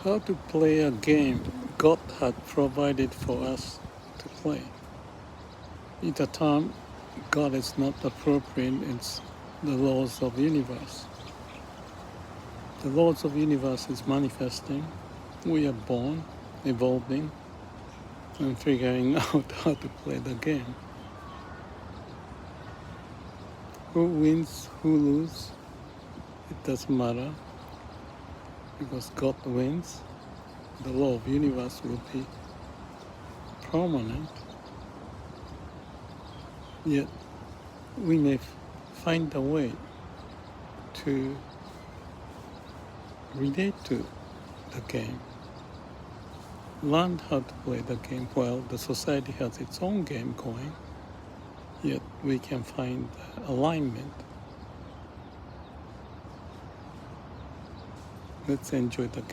How to play a game God had provided for us to play. In the term, God is not appropriate, it's the laws of universe. The laws of universe is manifesting. We are born, evolving, and figuring out how to play the game. Who wins, who loses, it doesn't matter, because God wins. The law of universe will be permanent. Yet we may find a way to relate to the game, learn how to play the game while the society has its own game going, yet we can find alignment. Let's enjoy the game.